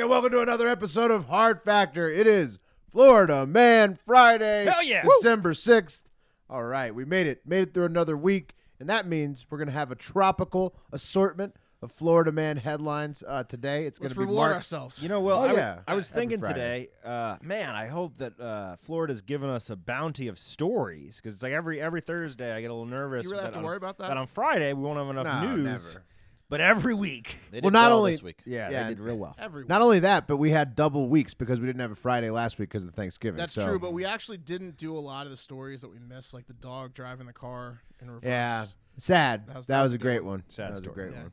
welcome to another episode of Hard Factor. It is Florida Man Friday. Hell yeah. December 6th. All right, we made it. Made it through another week, and that means we're going to have a tropical assortment of Florida Man headlines today. It's going to be reward ourselves. You know, Will, I was Every thinking Friday. today, man, I hope that Florida's given us a bounty of stories, because it's like every Thursday I get a little nervous. You really have to worry about that? That on Friday we won't have enough news. Never. But every week. They did Well, not well only- this week. Yeah, Yeah, they did real well. Every week. Not only that, but we had double weeks because we didn't have a Friday last week because of Thanksgiving. That's so. true, but we actually didn't do a lot of the stories that we missed, like the dog driving the car in reverse. Yeah, sad. That was That was a a good great one. one. Sad That was a story. great Yeah. one.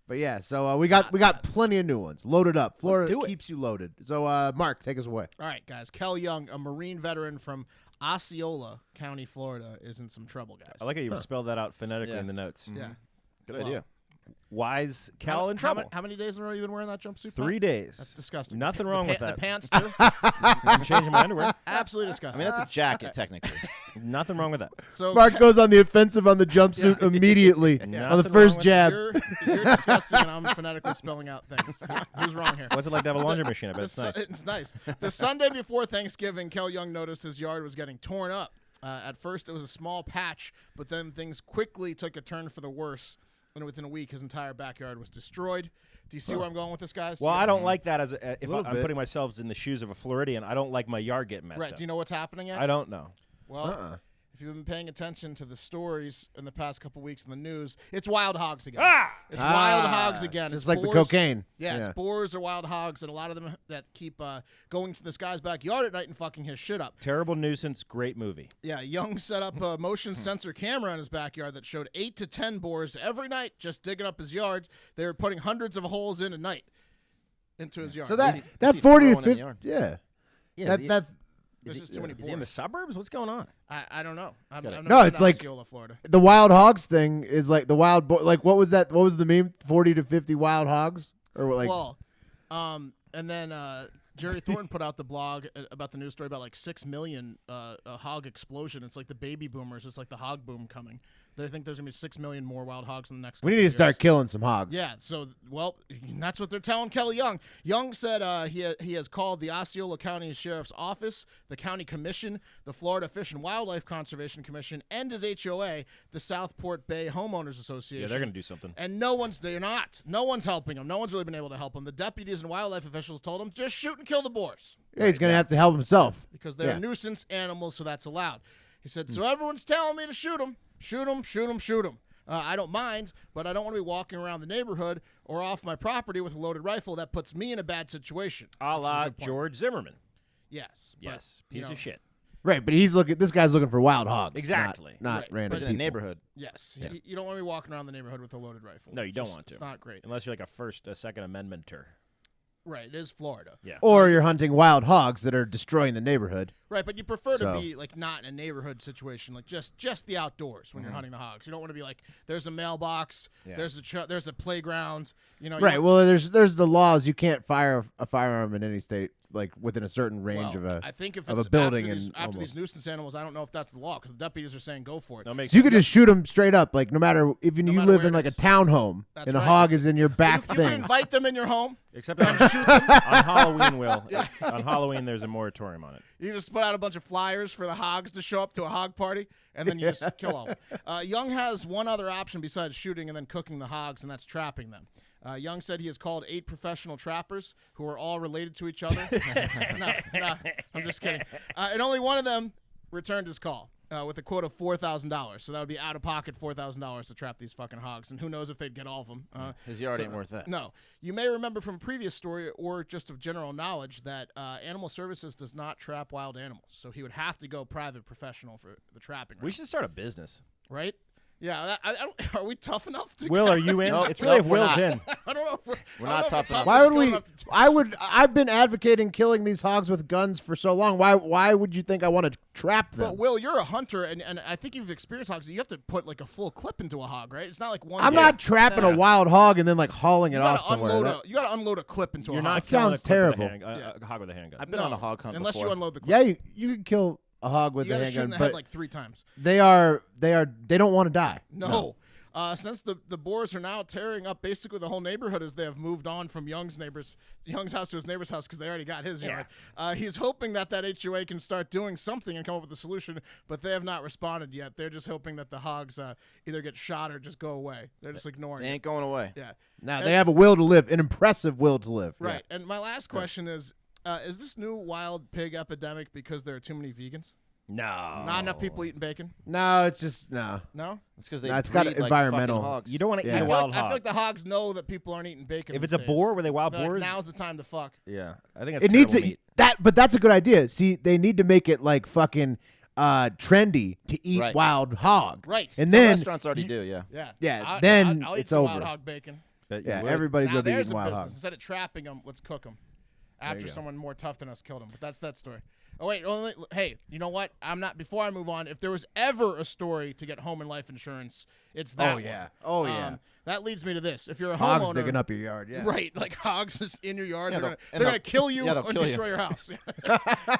But yeah, so we got plenty of new ones loaded up. Florida do it. keeps you loaded. So Mark, take us away. All right, guys. Kel Young, a Marine veteran from Osceola County, Florida, is in some trouble, guys. I like how you spelled that out phonetically Yeah. in the notes. Yeah. Good Well, idea. Wise Cal in trouble. How many days in a row you been wearing that jumpsuit? 3 Pat? days. That's disgusting. Nothing wrong with The that. pants, too? I'm changing my underwear. Absolutely I disgusting. mean, that's a jacket, technically. Nothing wrong with that. So Mark goes on the offensive on the jumpsuit immediately on the Nothing first wrong with jab. You're disgusting, and I'm phonetically spelling out things. Who's wrong here? What's it like to have a laundry machine? I bet it's nice. It's nice. The Sunday before Thanksgiving, Kel Young noticed his yard was getting torn up. At first, it was a small patch, but then things quickly took a turn for the worse. And within a week, his entire backyard was destroyed. Do you see where I'm going with this, guys? Well, I don't like that as if Little I'm bit. putting myself in the shoes of a Floridian. I don't like my yard getting messed Right. up. Do you know what's happening yet? I don't know. Well, if you've been paying attention to the stories in the past couple weeks in the news, it's wild hogs again. It's wild hogs again. Just It's like the boars. cocaine. Yeah, it's boars or wild hogs, and a lot of them that keep going to this guy's backyard at night and fucking his shit up. Terrible nuisance, great movie. Yeah, Young set up a motion sensor camera in his backyard that showed 8 to 10 boars every night just digging up his yard. They were putting hundreds of holes in a night into his yard. So that he 40 to throwing in the 50, yard? yeah. Yeah, That There's just too many Is he in the boars. suburbs? What's going on? I don't know. I've gotta- never No, been it's to like- Osceola, Florida. the wild hogs thing is like the wild like what was that? What was the meme? 40 to 50 wild hogs or like Well, and then Jerry Thornton put out the blog about the news story about like 6 million a hog explosion. It's like the baby boomers. It's like the hog boom coming. They think there's gonna be 6 million more wild hogs in the next. we couple need to years. start killing some hogs. Yeah, so well, that's what they're telling Kelly Young. Young said he has called the Osceola County Sheriff's Office, the County Commission, the Florida Fish and Wildlife Conservation Commission, and his HOA, the Southport Bay Homeowners Association. Yeah, they're going to do something. And they're not. No one's helping him. No one's really been able to help him. The deputies and wildlife officials told him, just shoot and kill the boars. Yeah, he's gonna have to help himself. Because they're Yeah. nuisance animals, so that's allowed. He said, so everyone's telling me to shoot them. Shoot them, shoot them, shoot them. I don't mind, but I don't want to be walking around the neighborhood or off my property with a loaded rifle. That puts me in a bad situation. A la good point. George Zimmerman. Yes. Yes, but, you piece know, of shit. Right, but this guy's looking for wild hogs. Exactly. Not Right, random But in a people. neighborhood. Yes. You don't want to be walking around the neighborhood with a loaded rifle. No, you don't want It's to. not great. Unless you're like a Second Amendmenter. Right. It is Florida. Yeah. Or you're hunting wild hogs that are destroying the neighborhood. Right, but you prefer to So- be like not in a neighborhood situation, like just the outdoors when you're hunting the hogs. You don't want to be like there's a mailbox, Yeah. there's a playground. You know, you Right. don't- Well, there's the laws. You can't fire a firearm in any state like within a certain range well, of a. I think if of it's a building after, these, and after these almost- nuisance animals, I don't know if that's the law because the deputies are saying go for it. That makes So you could just shoot them straight up, like no matter if you matter live where in it like a is. townhome That's and a right. hog is in your back you can thing. invite them in your home. Except on, on Halloween, Will. On Halloween, there's a moratorium on it. You just put out a bunch of flyers for the hogs to show up to a hog party, and then you just kill all of them. Young has one other option besides shooting and then cooking the hogs, and that's trapping them. Young said he has called 8 professional trappers who are all related to each other. no, I'm just kidding. And only one of them returned his call with a quote of $4,000. So that would be out of pocket $4,000 to trap these fucking hogs. And who knows if they'd get all of them. His yard ain't worth that. No. You may remember from a previous story or just of general knowledge that Animal Services does not trap wild animals. So he would have to go private professional for the trapping. We should start a business. Right? Yeah. I don't, are we tough enough to Will, are you in? No, It's really if we're Will's not. in. I don't know if We're I not don't know tough if enough. Why toughness would is we? going up to I've been advocating killing these hogs with guns for so long. Why would you think I want to trap them? But Will, you're a hunter, and I think you've experienced hogs. You have to put like a full clip into a hog, right? It's not like one. I'm hit. not trapping a wild hog and then like hauling it You off gotta somewhere. unload you got to unload a clip into You're a not hog. That sounds killing a clip with terrible. a hog with a handgun. I've been on a hog hunt unless before. you unload the clip. Yeah, you can kill a hog with you a gotta shoot in handgun, the but head like 3 times. they don't want to die. No. Since the boars are now tearing up basically the whole neighborhood as they have moved on from Young's house to his neighbor's house because they already got his yard. He's hoping that HOA can start doing something and come up with a solution, but they have not responded yet. They're just hoping that the hogs either get shot or just go away. They're just ignoring it. They ain't going away. Yeah. Now, they have a will to live, an impressive will to live. Right. Yeah. And my last question is this new wild pig epidemic because there are too many vegans? No. Not enough people eating bacon? No, it's just, no. No? It's because they it's got breed like environmental. fucking hogs. You don't want to eat I a feel wild like, I hog. feel like the hogs know that people aren't eating bacon If these it's a days. boar, were they wild They're like, boars? now's the time to fuck. Yeah, I think it's It needs terrible to meat. but that's a good idea. See, they need to make it like fucking trendy to eat Right. wild hog. Right. And Some then restaurants already do, yeah. Yeah. Yeah, then I'll eat it's some over. wild hog bacon. Bet you yeah, would. everybody's Now gonna be there's eating a wild business. hog. Instead of trapping them, let's cook them. After you go. someone more tough than us killed them. But that's that story. Oh, wait. Hey, you know what? Before I move on, if there was ever a story to get home and life insurance, it's that one. Oh, yeah. That leads me to this. If you're a Hogs homeowner. digging up your yard, yeah. Right, like hogs is in your yard. Yeah, they're and gonna kill you they'll and kill you. destroy your house.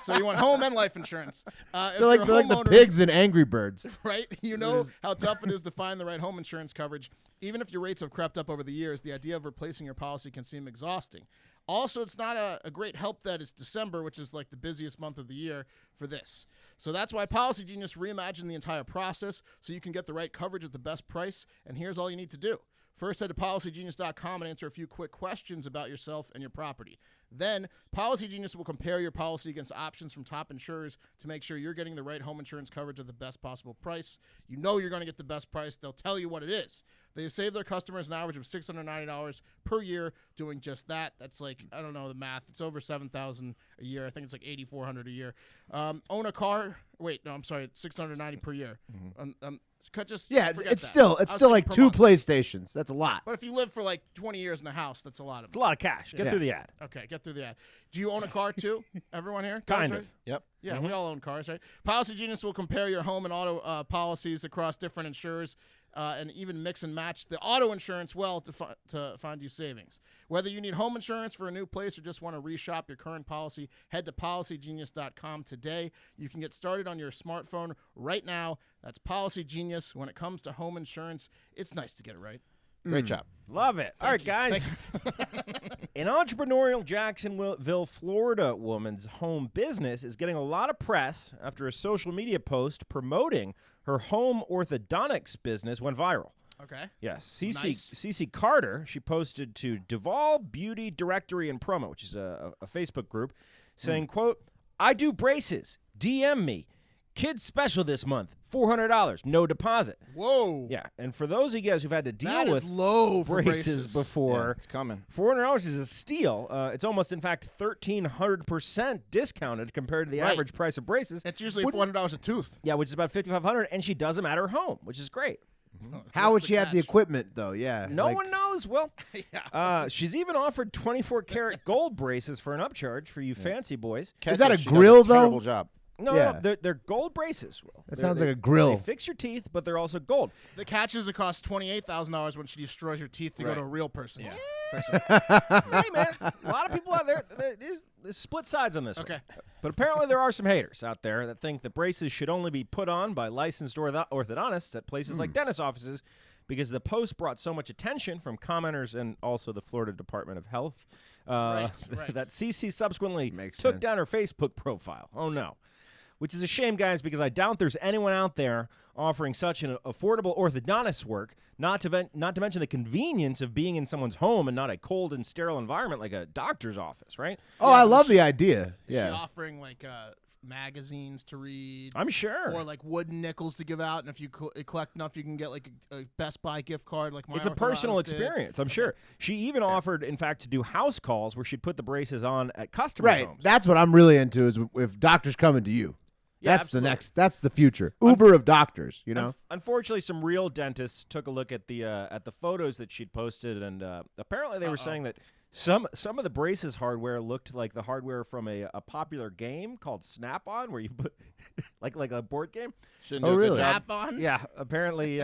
So you want home and life insurance. If They're like, you're a they're like the homeowner, pigs in Angry Birds. right? You know how tough it is to find the right home insurance coverage. Even if your rates have crept up over the years, the idea of replacing your policy can seem exhausting. Also, it's not a great help that it's December, which is like the busiest month of the year for this. So that's why Policy Genius reimagined the entire process so you can get the right coverage at the best price. And here's all you need to do. First, head to PolicyGenius.com and answer a few quick questions about yourself and your property. Then, Policy Genius will compare your policy against options from top insurers to make sure you're getting the right home insurance coverage at the best possible price. You know you're going to get the best price. They'll tell you what it is. They've saved their customers an average of $690 per year doing just that. That's like, I don't know the math. It's over $7,000 a year. I think it's like $8,400 a year. Own a car. Wait, no, I'm sorry. $690 per year. Just Yeah, forget it's that. still I was like thinking per 2 month. PlayStations. That's a lot. But if you live for like 20 years in a house, that's a lot of It's a lot of cash. Get Yeah. through the ad. Okay, get through the ad. Do you own a car too? Everyone here? Kind Cars, of. right? Yep. Yeah, we all own cars, right? Policy Genius will compare your home and auto policies across different insurers and even mix and match the auto insurance to find you savings. Whether you need home insurance for a new place or just want to reshop your current policy, head to PolicyGenius.com today. You can get started on your smartphone right now. That's Policy Genius. When it comes to home insurance, it's nice to get it right. Great job. Love it. All right, guys. An entrepreneurial Jacksonville, Florida woman's home business is getting a lot of press after a social media post promoting her home orthodontics business went viral. Okay. Yes, Nice. Cece Carter, she posted to Duval Beauty Directory and Promo, which is a Facebook group, saying, quote, I do braces. DM me. Kids special this month, $400, no deposit. Whoa. Yeah, and for those of you guys who've had to deal That with is low for braces Yeah, before, it's coming. $400 is a steal. It's almost, in fact, 1,300% discounted compared to the Right. average price of braces. It's usually $400 a tooth. Yeah, which is about $5,500, and she does them at her home, which is great. How would What's she have the catch? equipment, though? Yeah. No like- one knows. Well, Yeah. she's even offered 24-karat gold braces for an upcharge for you fancy boys. Is that a She does grill, though? Terrible job. No, Yeah. they're gold braces. Will. That They're- sounds they- like a grill. They fix your teeth, but they're also gold. The catch is it costs $28,000 when she destroys your teeth to go Right. to a real person. Yeah. Hey, man, a lot of people out there, there's split sides on this one. Okay. But apparently there are some haters out there that think that braces should only be put on by licensed orthodontists at places like dentist offices because the post brought so much attention from commenters and also the Florida Department of Health Right. that CC subsequently Makes took sense. down her Facebook profile. Oh, no. Which is a shame, guys, because I doubt there's anyone out there offering such an affordable orthodontist work, not to mention the convenience of being in someone's home and not a cold and sterile environment like a doctor's office, right? Oh, I love the idea. Is she Yeah. offering like magazines to read? I'm sure. Or like wooden nickels to give out, and if you collect enough, you can get like a Best Buy gift card. Like my It's a personal orthodontist did. experience, I'm sure. She even offered, in fact, to do house calls where she'd put the braces on at customers' Right. homes. That's what I'm really into is if doctors coming to you. Yeah, That's absolutely. the next. That's the future. Uber of doctors, you know? Unfortunately, some real dentists took a look at the photos that she'd posted, and apparently they were saying that some of the braces hardware looked like the hardware from a popular game called Snap-on, where you put like a board game. Shouldn't Oh, do a good really? job. Strap on. Yeah, apparently,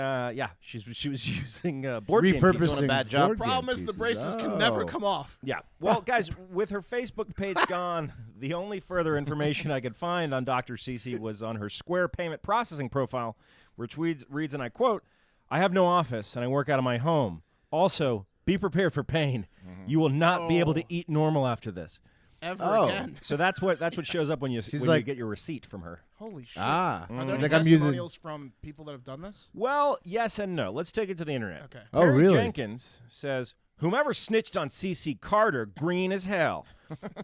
she was using board game Repurposing. pieces. doing a bad job. board game Problem is the pieces. braces can never Oh. come off. Yeah. Well, guys, with her Facebook page gone, the only further information I could find on Dr. Cece was on her Square payment processing profile, which reads, and I quote, I have no office, and I work out of my home. Also, be prepared for pain. You will not be able to eat normal after this. Ever again. So that's what shows up when you like- get your receipt from her. Holy shit. Ah. Are there any Like I'm using- testimonials from people that have done this? Well, yes and no. Let's take it to the internet. Okay. Oh, Perry really? Jenkins says, whomever snitched on C.C. Carter, green as hell.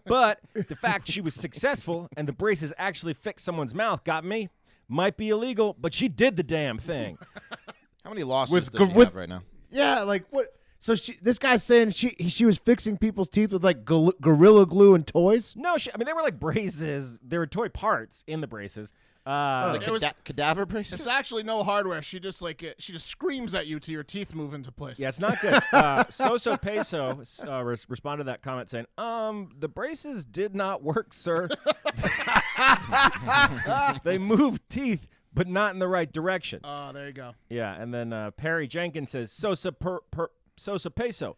But the fact she was successful and the braces actually fixed someone's mouth got me. Might be illegal, but she did the damn thing. How many lawsuits With does she with- have right now? Yeah, like what? So this guy's saying she was fixing people's teeth with like Gorilla Glue and toys. No, I mean, they were like braces. There were toy parts in the braces. It was- Cadaver braces? It's actually no hardware. She just screams at you till your teeth move into place. Yeah, it's not good. Soso Peso responded to that comment saying, the braces did not work, sir. They moved teeth, but not in the right direction. Oh, there you go. Yeah, and then Perry Jenkins says, Sosa Peso,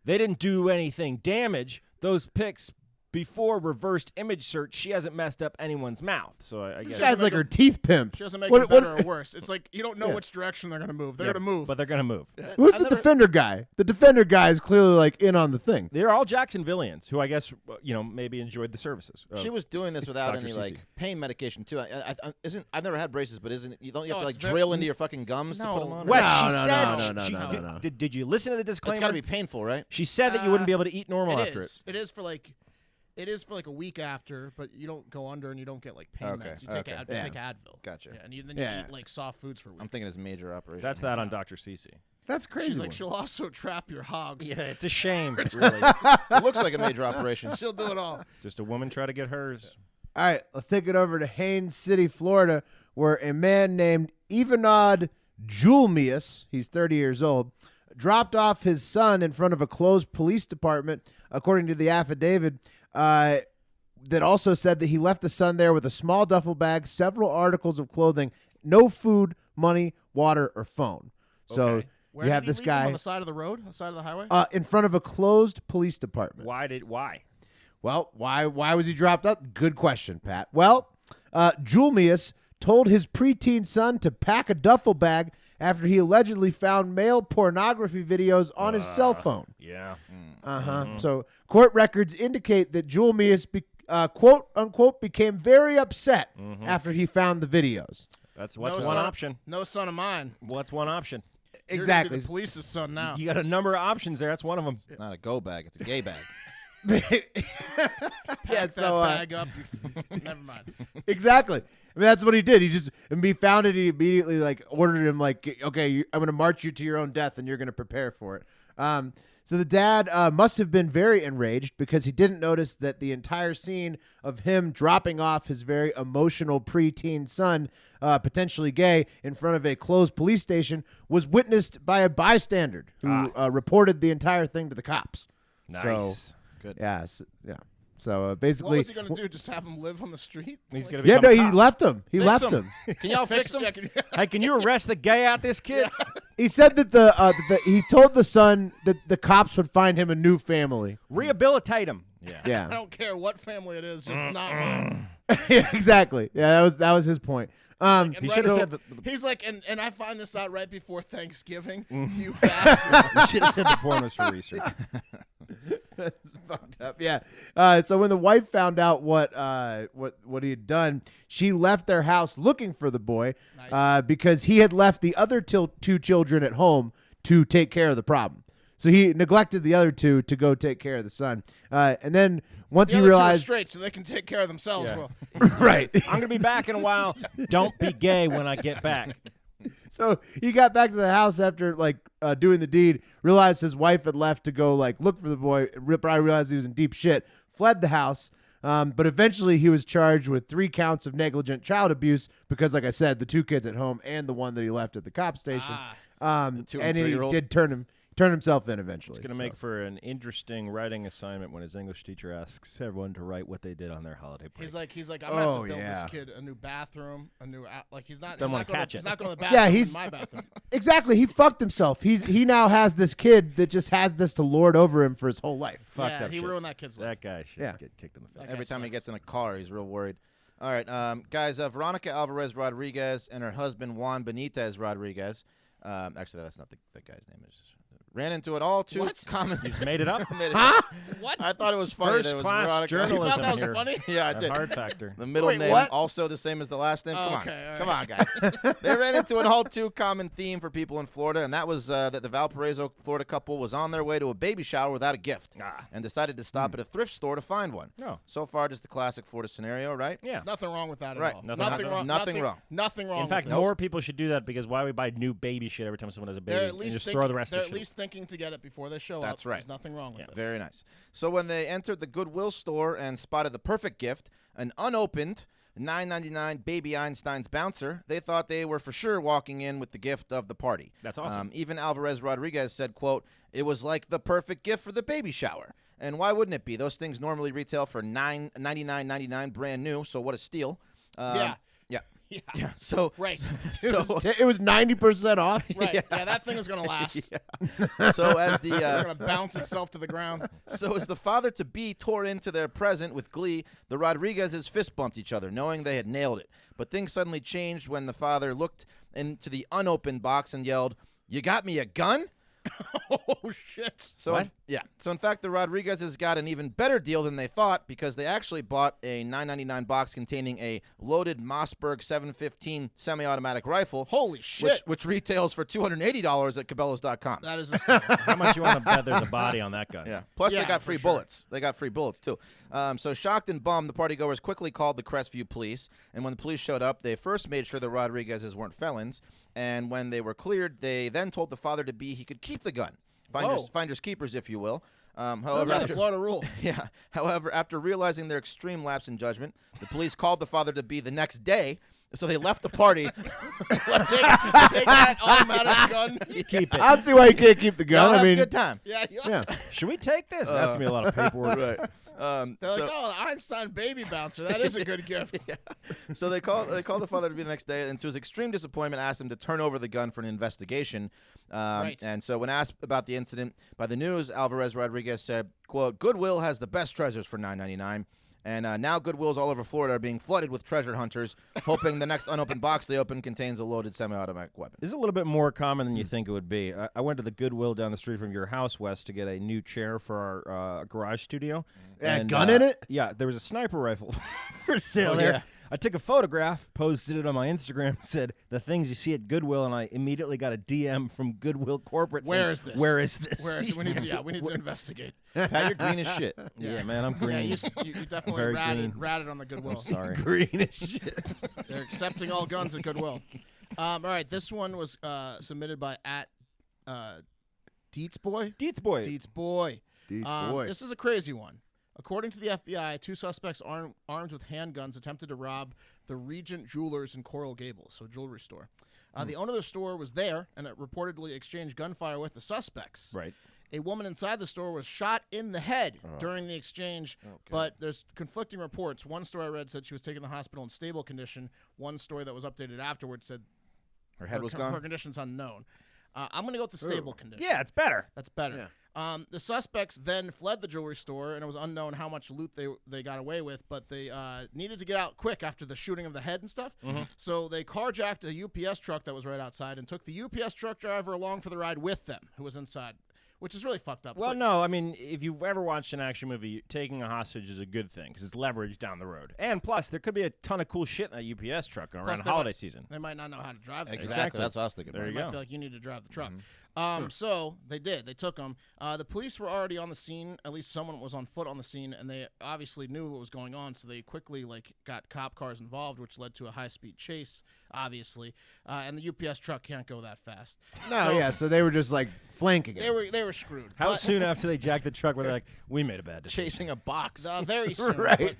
they didn't do anything damage. Those pics before reversed image search, she hasn't messed up anyone's mouth. So I This guess. guy's like her teeth pimp. She doesn't make What- it better what- or worse. It's like you don't know which direction they're going to move. They're Yeah, going to move. But they're going to move. Who's the defender guy? The defender guy is clearly like in on the thing. They're all Jacksonvillians who I guess, maybe enjoyed the services. She was doing this without Dr. any Cece. like pain medication too. I've never had braces, but don't you have to like it's very- drill into your fucking gums to No. put them on? Wes, No, she no, said, no, she- no, did- no. Did you listen to the disclaimer? It's got to be painful, right? She said that you wouldn't be able to eat normal after it. It is for like a week after, but you don't go under and you don't get like pain Okay, meds. You take, okay. take Advil. Gotcha. Yeah, and then Yeah. you eat like soft foods for a week. I'm thinking it's major operation. That's that on Dr. Cece. That's crazy. She's like, she'll also trap your hogs. Yeah, it's a shame, really. It looks like a major operation. She'll do it all. Just a woman try to get hers. All right, let's take it over to Haines City, Florida, where a man named Ivanod Julmius, he's 30 years old, dropped off his son in front of a closed police department, according to the affidavit, that also said that he left the son there with a small duffel bag, several articles of clothing, no food, money, water, or phone. So Okay. Where you did have he this leave him, on guy the side of the road, on the side of the highway. in front of a closed police department. Why? Well, why was he dropped out? Good question, Pat. Well, Julmius told his preteen son to pack a duffel bag after he allegedly found male pornography videos on his cell phone. Yeah. So court records indicate that Julmius, quote unquote, became very upset after he found the videos. What's No one son- option. No son of mine. What's one option? You're gonna be Exactly. the police's son now. You got a number of options there. That's one of them. It's not a go bag. It's a gay bag. Yeah, Pack so that bag up. Never mind. exactly. I mean, that's what he did. He found it. He immediately like ordered him like, okay, I'm going to march you to your own death, and you're going to prepare for it. So the dad must have been very enraged because he didn't notice that the entire scene of him dropping off his very emotional preteen son, potentially gay, in front of a closed police station was witnessed by a bystander who reported the entire thing to the cops. Nice. So, Good. yeah. So What basically, was he going to do? Just have him live on the street? He's Like- gonna yeah, become no, a he cop. left him. He left him. him. Can y'all fix them? Yeah, Hey, can you arrest the gay out this kid? He said that he told the son that the cops would find him a new family. Rehabilitate him. I Yeah, don't care what family it is, just not mine. yeah, exactly. Yeah, that was his point. And He right should have so- said that. He's like, and I find this out right before Thanksgiving. Mm-hmm. You bastard. You should have said the porn was for research. That's fucked up. Yeah. So when the wife found out what he had done, she left their house looking for the boy, Nice. because he had left the other two children at home to take care of the problem. So he neglected the other two to go take care of the son. And then once The he other two are realized, straight, so they can take care of themselves. Yeah. Well, right. I'm gonna be back in a while. Don't be gay when I get back. So he got back to the house after doing the deed, realized his wife had left to go look for the boy, probably realized he was in deep shit, fled the house. But eventually he was charged with 3 counts of negligent child abuse because, like I said, the 2 kids at home and the one that he left at the cop station. The 2 and And he 3-year-old? did turn himself in eventually. It's going to make for an interesting writing assignment when his English teacher asks everyone to write what they did on their holiday break. he's like, I'm gonna have Oh, to build yeah. this kid a new bathroom, a new he's not. Don't he's wanna not gonna, catch it. He's not going to the Yeah, bathroom. he's- in my bathroom. Exactly. He fucked himself. He now has this kid that just has this to lord over him for his whole life. Fucked Yeah, up he shit. ruined that kid's life. That guy should Yeah. get kicked in the face. That Every guy time he sucks. gets in a car, he's real worried. All right, guys, Veronica Alvarez Rodriguez and her husband Juan Benitez Rodriguez Actually, that's not the guy's name. Ran into it all too common. He's made it up. Huh? What? I thought it was funny. First that it was class Veronica. You journalism thought that was here. funny? Yeah, I At did. Hard Factor. The middle Wait, name what? also the same as the last name. Come Okay, all on, right. come on, guys. They ran into an all too common theme for people in Florida, and that was that the Valparaiso, Florida couple was on their way to a baby shower without a gift, and decided to stop at a thrift store to find one. No. So far, just the classic Florida scenario, right? Yeah. There's nothing wrong with that at Right. all. Nothing wrong. Nothing wrong. Nothing wrong. In fact, with more people should do that because why would we buy new baby shit every time someone has a baby They're at and least just thinking, throw the rest they're of at the shit? least thinking to get it before they show up. That's right. There's nothing wrong with this. Very nice. So when they entered the Goodwill store and spotted the perfect gift, an unopened $9.99 Baby Einstein's bouncer, they thought they were for sure walking in with the gift of the party. That's awesome. Even Alvarez Rodriguez said, quote, "It was like the perfect gift for the baby shower." And why wouldn't it be? Those things normally retail for $99.99 brand new, so what a steal. Yeah. Yeah. Yeah. Yeah. So, Right. so, It was 90% off. Right. Yeah, that thing is going to last. so as the It's going to bounce itself to the ground. So as the father-to-be tore into their present with glee, the Rodriguezes fist bumped each other, knowing they had nailed it. But things suddenly changed when the father looked into the unopened box and yelled, "You got me a gun?" Oh, shit. So So in fact, the Rodriguezes got an even better deal than they thought because they actually bought a $9.99 box containing a loaded Mossberg 715 semi-automatic rifle. Holy shit. Which retails for $280 at Cabela's.com. That is a steal. How much you want to bet there's a body on that gun? Yeah. Plus, Yeah, they got for free sure. bullets. They got free bullets, too. So shocked and bummed, the partygoers quickly called the Crestview police. And when the police showed up, they first made sure the Rodriguezes weren't felons. And when they were cleared, they then told the father-to-be he could keep the gun. Finders keepers, if you will. However, That's the after, Florida rule. yeah. However, after realizing their extreme lapse in judgment, the police called the father-to-be the next day. So they left the party. Take that automatic gun. Keep it. I don't see why you can't keep the Y'all gun. have I mean, a good time. Yeah. yeah. Should we take this? That's gonna be a lot of paperwork. Right. They're like, oh, the Einstein baby bouncer. That is a good gift. So they called the father to be the next day, and to his extreme disappointment, asked him to turn over the gun for an investigation. Right. And so when asked about the incident by the news, Alvarez Rodriguez said, quote, "Goodwill has the best treasures for $9.99. And now Goodwills all over Florida are being flooded with treasure hunters, hoping the next unopened box they open contains a loaded semi-automatic weapon." This is a little bit more common than you think it would be. I went to the Goodwill down the street from your house, Wes, to get a new chair for our garage studio. Yeah, gun in it? Yeah, there was a sniper rifle for sale Oh, there. yeah. I took a photograph, posted it on my Instagram, said the things you see at Goodwill, and I immediately got a DM from Goodwill corporate saying, Where is this? Where is this? We need to investigate. Pat, you're green as shit. Yeah, man, I'm green. Yeah, you definitely Very ratted green. on the Goodwill. Sorry. Green as shit. They're accepting all guns at Goodwill. All right, this one was submitted by Deets Boy. Deets boy. Deets Boy. Deets boy. This is a crazy one. According to the FBI, two suspects armed with handguns attempted to rob the Regent Jewelers in Coral Gables, so a jewelry store. The owner of the store was there and it reportedly exchanged gunfire with the suspects. Right. A woman inside the store was shot in the head during the exchange, but there's conflicting reports. One story I read said she was taken to the hospital in stable condition. One story that was updated afterwards said Her head was gone. her condition's unknown. I'm going to go with the stable condition. Yeah, it's better. That's better. The suspects then fled the jewelry store, and it was unknown how much loot they got away with, but they needed to get out quick after the shooting of the head and stuff. So they carjacked a UPS truck that was right outside and took the UPS truck driver along for the ride with them, who was inside, which is really fucked up. Well, no, I mean, if you've ever watched an action movie, taking a hostage is a good thing because it's leverage down the road. And plus, there could be a ton of cool shit in that UPS truck around holiday season. They might not know how to drive the truck. Exactly. That's what I was thinking. There about. you Might go. be like, you need to drive the truck. So they did. They took them. The police were already on the scene. At least someone was on foot on the scene, and they obviously knew what was going on. So they quickly got cop cars involved, which led to a high-speed chase, obviously. And the UPS truck can't go that fast. So they were just like flanking it. They were screwed. How But- soon after they jacked the truck were they like, we made a bad decision? Chasing a box. Very soon. Right. But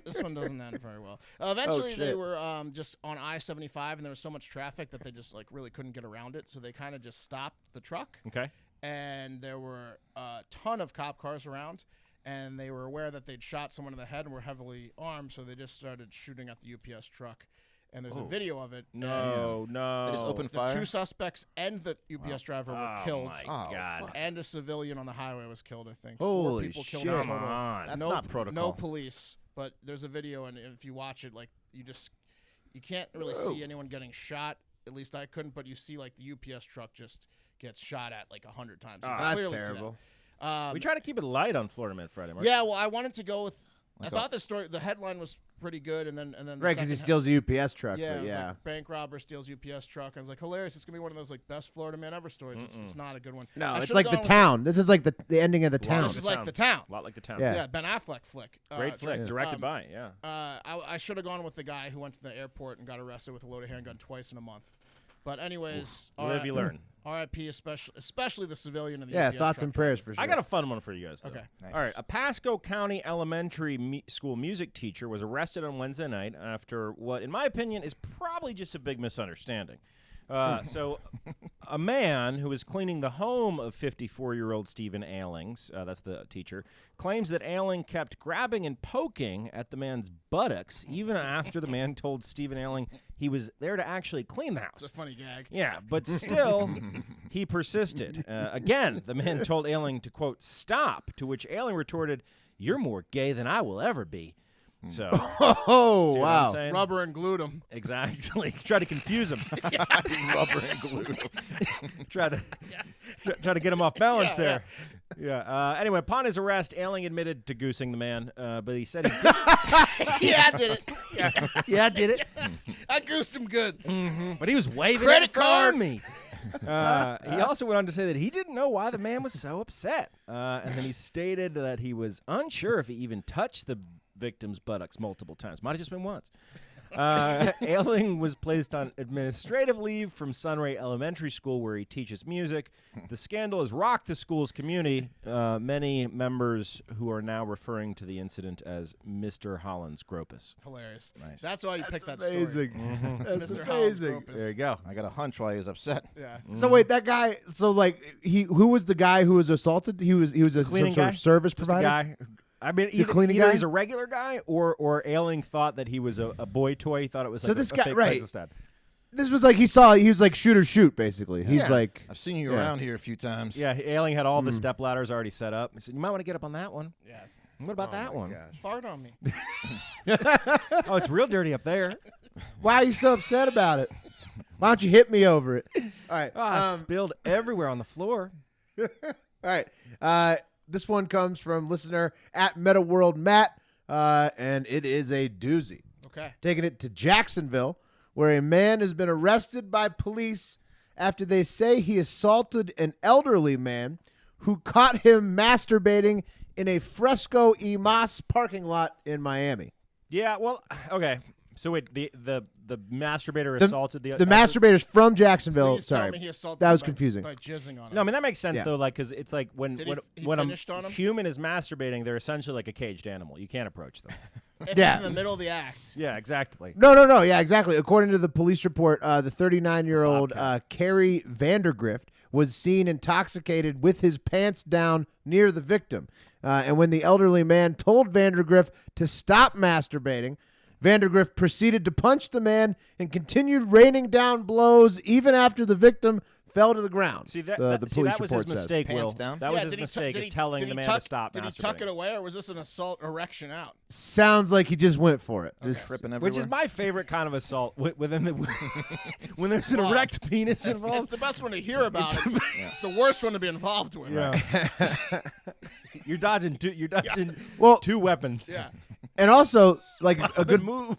this one doesn't end very well. Eventually, they shit. were just on I-75, and there was so much traffic that they just really couldn't get around it. So they kind of just stopped the truck. Okay. And there were a ton of cop cars around, and they were aware that they'd shot someone in the head and were heavily armed, so they just started shooting at the UPS truck. And there's a video of it. No. They just opened The fire. two suspects and the UPS driver were killed. My Oh, God. fuck. And a civilian on the highway was killed, I think. Holy 4 people killed shit. in Come total. on. That's no, not protocol. No police, but there's a video, and if you watch it, you can't really see anyone getting shot At least I couldn't. But you see, like the UPS truck just gets shot at like 100 times. You Ah, can That's clearly see terrible. that. We try to keep it light on Florida Man Friday. Mark. Yeah, well, I wanted to go with. Like I thought the story, the headline was pretty good, and then the Right, because he second steals a UPS truck. Yeah, but it was yeah. like bank robber steals UPS truck. I was like, hilarious. It's gonna be one of those like best Florida Man ever stories. It's not a good one. No, I it's should've like gone the with town. This is like the ending of the Wow. town. This is like the town. A lot like the town. Yeah. Yeah, Ben Affleck flick. Great flick, directed Um, by. Yeah. I should have gone with the guy who went to the airport and got arrested with a loaded handgun twice in a month. But anyways, Live you learn. R.I.P. Especially the civilian and the Yeah, UPS thoughts truck and prayers for sure. I got a fun one for you guys. Though. Okay. Nice. All right. A Pasco County Elementary School music teacher was arrested on Wednesday night after what, in my opinion, is probably just a big misunderstanding. So, a man who was cleaning the home of 54-year-old Stephen Ailings, that's the teacher, claims that Ailing kept grabbing and poking at the man's buttocks even after the man told Stephen Ailing he was there to actually clean the house. It's a funny gag. Yeah, but still, he persisted. Again, the man told Ailing to, quote, stop, to which Ailing retorted, "You're more gay than I will ever be." So, Oh, see what I'm wow. saying? Rubber and glued him. Exactly. Try to confuse him. Rubber and glue. try to get him off balance Yeah, there. Yeah. Anyway, upon his arrest, Ailing admitted to goosing the man, but he said he did. Yeah, I did it. Yeah, I did it. I goosed him good. But he was waving Credit it in front card. of me. He also went on to say that he didn't know why the man was so upset. And then he stated that he was unsure if he even touched the victim's buttocks multiple times. Might have just been once. Ailing was placed on administrative leave from Sunray Elementary School, where he teaches music. The scandal has rocked the school's community. Many members who are now referring to the incident as Mr. Hollands Gropus. Hilarious. Nice. That's why you picked that Amazing. story. That's Mr. Hollands amazing. Gropus. There you go. I got a hunch why he was upset. Yeah. So wait, that guy. So like, who was the guy who was assaulted? He was a some Cleaning sort guy? of service Just a provider. guy. I mean, either cleaning guy? he's a regular guy, or Ailing thought that he was a boy toy. He thought it was So like this a guy- fake right. Craigslist ad. This was like he was like shoot or shoot basically. He's Yeah. like I've seen you Yeah. around here a few times. Yeah, Ailing had all the step ladders already set up. He said, "You might want to get up on that one." Yeah. What about that one? Fart on me. Oh, it's real dirty up there. why are you so upset about it? Why don't you hit me over it? All right. It spilled everywhere on the floor. All right. This one comes from listener at Meta World Matt, and it is a doozy. Okay. Taking it to Jacksonville, where a man has been arrested by police after they say he assaulted an elderly man who caught him masturbating in a Fresco y Mas parking lot in Miami. Yeah, well, okay. So wait, the masturbator assaulted the masturbator's from Jacksonville. Please tell Sorry, me he assaulted that him was by- confusing. By jizzing on him. No, I mean that makes sense Yeah. though, like because it's like when Did he when a finished on him? human is masturbating, they're essentially like a caged animal. You can't approach them. If Yeah. he's in the middle of the act. Yeah, exactly. No. Yeah, exactly. According to the police report, the 39-year-old Carrie Vandergrift was seen intoxicated with his pants down near the victim. And when the elderly man told Vandergrift to stop masturbating, Vandergrift proceeded to punch the man and continued raining down blows even after the victim fell to the ground. See that, the that police was his report says. mistake, Pants Will. down? That Yeah, was his did he mistake. did is he- telling did the he man tuck- to stop Did masturbating. he tuck it away, or was this an assault erection out? Sounds like he just went for it. Just- Tripping everywhere. Which is my favorite kind of assault within the when there's an Wow. erect penis It's involved. the best one to hear about. It's the worst one to be involved with. Yeah. You're dodging two. You're dodging Well- two weapons. Yeah. And also, like a Good good move.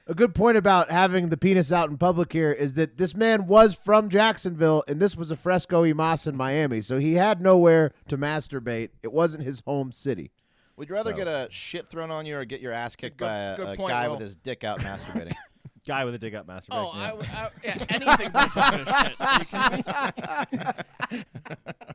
A good point about having the penis out in public here is that this man was from Jacksonville, and this was a Fresco y Mas in Miami, so he had nowhere to masturbate. It wasn't his home city. Would you rather So. get a shit thrown on you or get your ass kicked Good- by a good point, guy Will. with his dick out masturbating? Guy with a dig up masturbating. Oh, yeah. yeah, anything but fucking shit. Are you kidding me?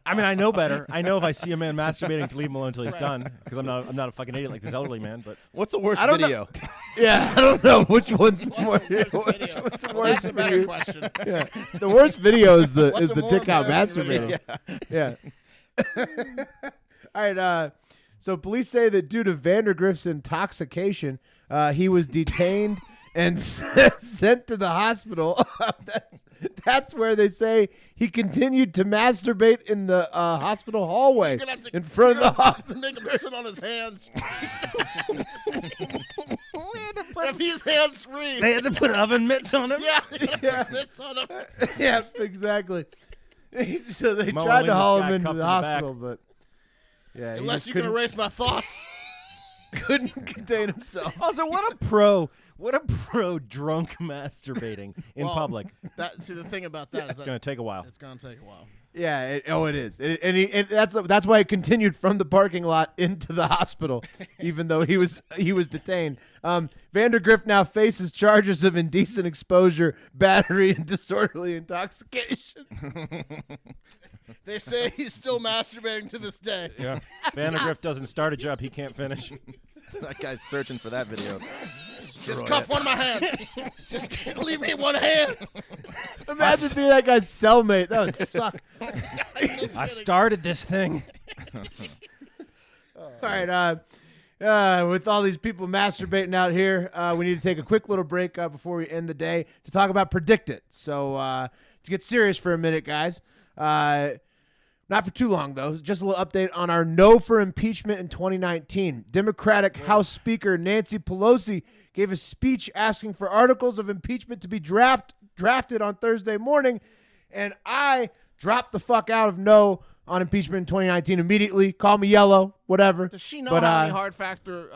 I mean, I know better. I know if I see a man masturbating to leave him alone until he's Right. done, because I'm not a fucking idiot like this elderly man. But What's the worst I don't know. video? Yeah, I don't know which one's What's more. the worst video? What's the Well, worst that's a better video? question. Yeah. The worst video is the What's a more dick out embarrassing masturbating. video? Yeah. All right. So police say that due to Vandergrift's intoxication, he was detained and sent to the hospital. That's where they say he continued to masturbate in the hospital hallway You're gonna have to, in front of the you're gonna have to office. Make him sit on his hands. if he's hands-free. They had to put oven mitts on him. Yeah, this on him. Yeah, exactly. So they Mullen tried to this haul guy him into cuffed the in the back. hospital, but yeah, he Unless just you can couldn't, erase my thoughts. couldn't contain himself. Also, what a pro drunk masturbating in Well, public. See, the thing about that is It's that going to take a while. it's going to take a while. Yeah, it is, and that's why it continued from the parking lot into the hospital, even though he was detained. Vandergrift now faces charges of indecent exposure, battery, and disorderly intoxication. They say he's still masturbating to this day. Yeah. Vandergrift doesn't start a job he can't finish. That guy's searching for that video. Just cuff one of my hands. Just leave me one hand. Imagine being that guy's cellmate. That would suck. I started this thing. All right. With all these people masturbating out here, we need to take a quick little break before we end the day to talk about Predict It. So to get serious for a minute, guys. Not for too long, though. Just a little update on our no for impeachment in 2019. Democratic House Speaker Nancy Pelosi gave a speech asking for articles of impeachment to be drafted on Thursday morning, and I dropped the fuck out of no on impeachment in 2019 immediately. Call me yellow, whatever. Does she know how many Hard Factor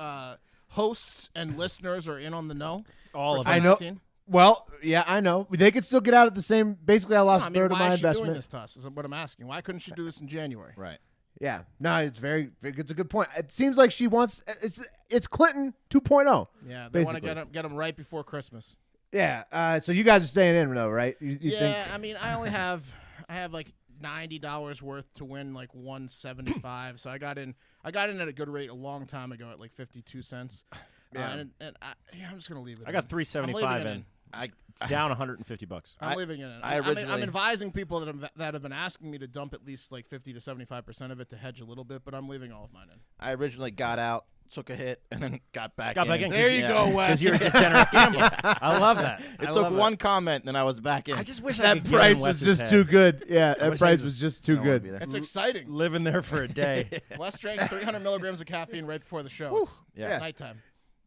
hosts and listeners are in on the know? All of for them. I know. 2019? Well, yeah, I know. They could still get out at the same. Basically, I lost a third of my why is she doing investment. this to us? Is what I'm asking. Why couldn't she do this in January? Right. Yeah, no, it's it's a good point. It seems like she wants it's Clinton 2.0. Yeah, they want to basically. get them right before Christmas. Yeah, so you guys are staying in though, right? You Yeah, think? I mean, I have like $90 worth to win like 175. So I got in at a good rate a long time ago at like 52 cents. Yeah. I'm just gonna leave it. I got in. $375 I'm leaving it in. It's down $150. I'm leaving it in. I originally- I'm advising people that have been asking me to dump at least like 50 to 75% of it to hedge a little bit, but I'm leaving all of mine in. I originally got out, took a hit, and then got back in. There you go, Wes. Because you're a degenerate gambler. I love that. It I took love one it. comment, and then I was back in. I just wish I That could get in price was Wes's just head. too good. Yeah, I that wish I price could was just- just too No one would be good. there. That's exciting. Living there for a day. Wes drank 300 milligrams of caffeine right before the show. It's Yeah. nighttime.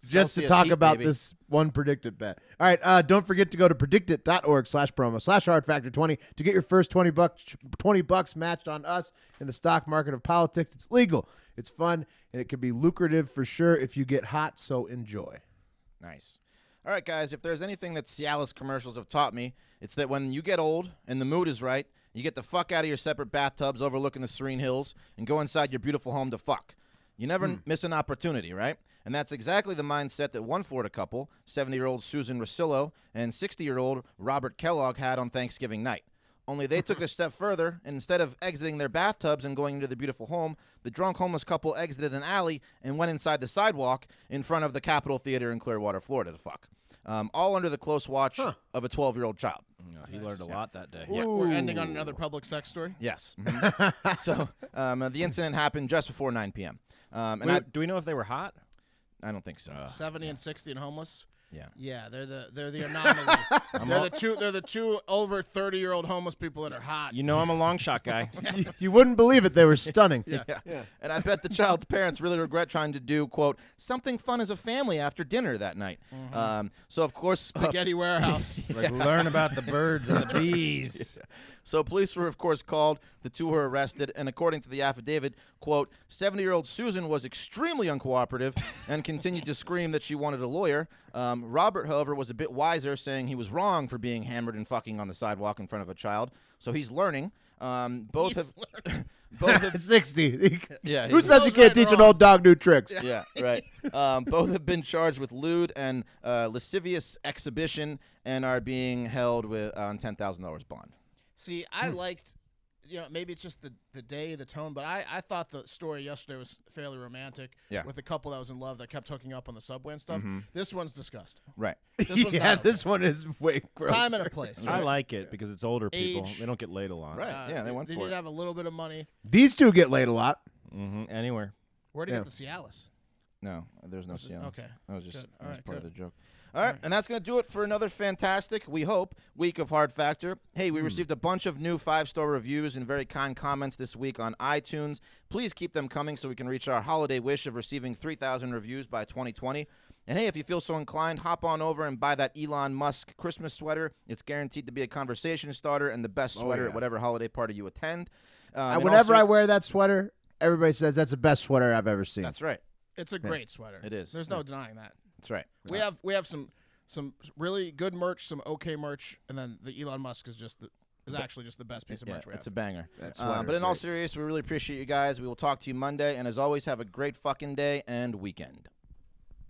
Just to Celsius talk heat, about baby. this one predicted bet. All right, don't forget to go to predictit.org/promo/hardfactor20 to get your first $20 matched on us in the stock market of politics. It's legal, it's fun, and it can be lucrative for sure if you get hot. So enjoy. Nice. All right, guys, if there's anything that Cialis commercials have taught me, it's that when you get old and the mood is right, you get the fuck out of your separate bathtubs overlooking the serene hills and go inside your beautiful home to fuck. You never miss an opportunity, right? And that's exactly the mindset that one Florida couple, 70-year-old Susan Rosillo and 60-year-old Robert Kellogg, had on Thanksgiving night. Only they took it a step further, and instead of exiting their bathtubs and going into the beautiful home, the drunk homeless couple exited an alley and went inside the sidewalk in front of the Capitol Theater in Clearwater, Florida to fuck. All under the close watch of a 12-year-old child. He learned a lot that day. Yeah, we're ending on another public sex story. Yes. So the incident happened just before 9 p.m. And Wait, do we know if they were hot? I don't think so. 70 and 60 and homeless. Yeah. Yeah, they're the anomaly. they're the two over 30-year-old homeless people that are hot. You know I'm a long shot guy. You wouldn't believe it. They were stunning. Yeah. And I bet the child's parents really regret trying to do, quote, something fun as a family after dinner that night. So, of course, Spaghetti Warehouse. Like learn about the birds and the bees. so police were, of course, called. The two were arrested. And according to the affidavit, quote, 70-year-old Susan was extremely uncooperative and continued to scream that she wanted a lawyer. Robert, however, was a bit wiser, saying he was wrong for being hammered and fucking on the sidewalk in front of a child. So he's learning. Both have 60. Yeah, Who he's- says you can't teach an old dog new tricks? Yeah, right. Both have been charged with lewd and lascivious exhibition and are being held with on $10,000 bond. See, I liked, maybe it's just the day, the tone, but I thought the story yesterday was fairly romantic. Yeah. With a couple that was in love that kept hooking up on the subway and stuff. This one's disgusting. Right. This one's Yeah, not this one is way grosser. time and a place. I like it because it's older people. Age. They don't get laid a lot. Right. Yeah, they went They for need it. to have a little bit of money. These two get laid a lot. Anywhere. Where'd he Yeah. get the Cialis? No, there's no Cialis. Okay. That was just Good. that All was right, part of good. the joke. All right, and that's going to do it for another fantastic, we hope, week of Hard Factor. Hey, we received a bunch of new 5-star reviews and very kind comments this week on iTunes. Please keep them coming so we can reach our holiday wish of receiving 3,000 reviews by 2020. And hey, if you feel so inclined, hop on over and buy that Elon Musk Christmas sweater. It's guaranteed to be a conversation starter and the best sweater at whatever holiday party you attend. And whenever also- I wear that sweater, everybody says that's the best sweater I've ever seen. That's right. It's a great sweater. It is. There's no denying that. That's right. We have some really good merch, some okay merch, and then the Elon Musk is actually just the best piece of merch we have. It's a banger. That sweater's but in all great. seriousness, we really appreciate you guys. We will talk to you Monday, and as always, have a great fucking day and weekend.